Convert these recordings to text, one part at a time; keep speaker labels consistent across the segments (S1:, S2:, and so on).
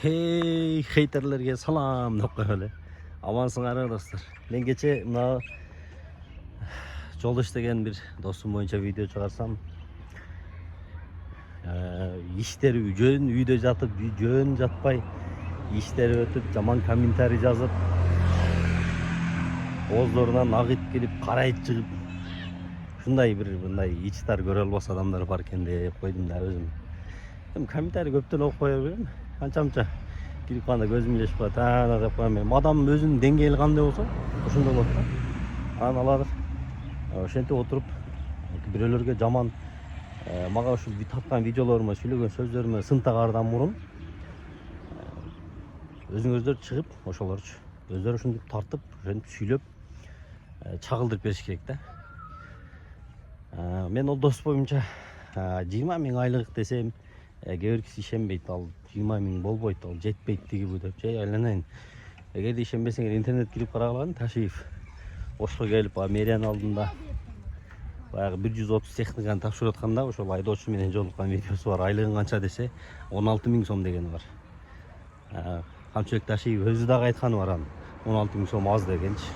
S1: Hey хейтерлерге салам деп коелу. Амансыңар достор. Мен кече мына жолдош деген бир досум боюнча видео чыгарсам, иштери жөн үйдө жатып, жөн жатпай, иштери өтүп, жаман комментарий жазып, оозлорунан агыт келип, карайып чыгып, ушундай бир мындай ичтар көрө албас адамдар бар экен деп койдум да өзүм. Эми комментарий көптөн окуп кое берем. Анча-мынча кирип калганда көзүм илешип калат. Ана деп коем мен. Адам өзүнүн деңгээли кандай болсо, ошондой болот да. Анан алар ошентип отуруп бирөөлөргө жаман мага ушул тарткан видеолорума, сүйлөгөн сөздөрүмө сын тагаардан мурун өзүңүздөр чыгып, ошолорчу өздөрү ушинтип тартып, ошентип сүйлөп чагылдырып бериш керек да. Мен ол дос боюнча 20 000 айлык десем, кээ бир киши ишенбейт, ал 20 000 болбойт, ал жетпейт тиги бу деп. Жай айланайын. Эгерде ишенбесеңер интернет кирип карагыла, Ташиев Ошко келип, мэриянын алдында баягы 130 техниканы тапшырып атканда, ошол айдоочу менен жолуккан видеосу бар. Айлыгың канча десе, 16 000 сом дегени бар. Камчыбек Ташиев өзү дагы айтканы бар, 16 000 сом аз дегенчи.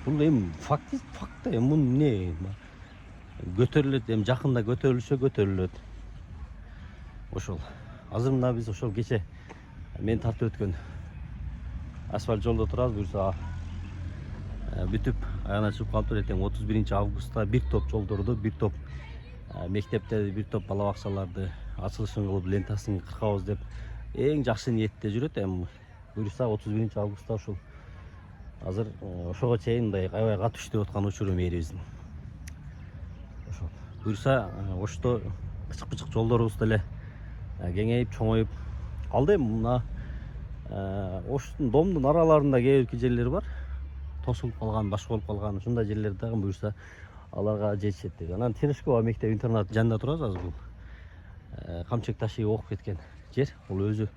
S1: Бул эми факт эми муну эмне көтөрүлөт, эми жакында көтөрүлөт. Ошол. Азыр мына биз ошол кече мен тартып өткөн асфальт жолдо турабыз, буюрса бүтүп аягына чыгып калыптыр. Эртең 31 августта бир топ жолдорду, бир топ мектептерди, бир топ бала бакчаларды ачылышын кылып, лентасын кыркабыз деп эң жакшы ниетте жүрөт. Эми буюрса 31 августта ушул азыр ошого чейин мындай аябай катуу иштеп аткан учуру мэрибиздин. Ошол. Буюрса ошто кычык жолдорубуз деле кеңейип, чоңоюп калды. Эми мына оштун домдун араларында кээ бир жерлер бар. Тосулуп калган, башка болуп калган, ушундай жерлер дагы буюрса аларга жетишет деп. Анан Терешкова мектеп интернат жанында турабыз азыр бул. Камчыбек Ташиев окуп кеткен жер. Бул өзү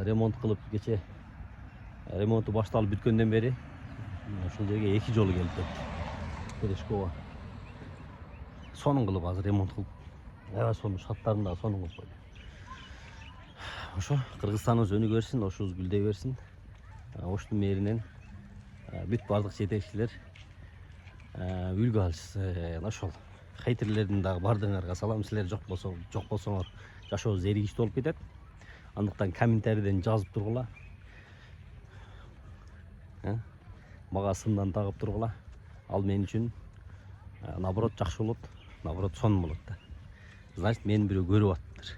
S1: ремонт кылып, кече ремонту башталып бүткөндөн бери ушул жерге 2 жолу келип кетти. Терешкова сонун кылып азыр ремонт кылып, аябай сонун шаттарында сонун кылып койду. Ошо Кыргызстаныбыз өнүгө берсин, ошубуз гүлдөй берсин. Оштун мэринен бүт бардык жетекчилер үлгү алышсын. Ошол хейтерлердин дагы бардыгыңарга салам. Силер жок болсоңор жашообуз эригиштүү болуп кетет. Андыктан комментарийден жазып тургула. Мага сындан тагып тургула. Ал мен үчүн наоборот жакшы болот, наоборот сонун болот да. Значит, мени бирөө көрүп атыптыр.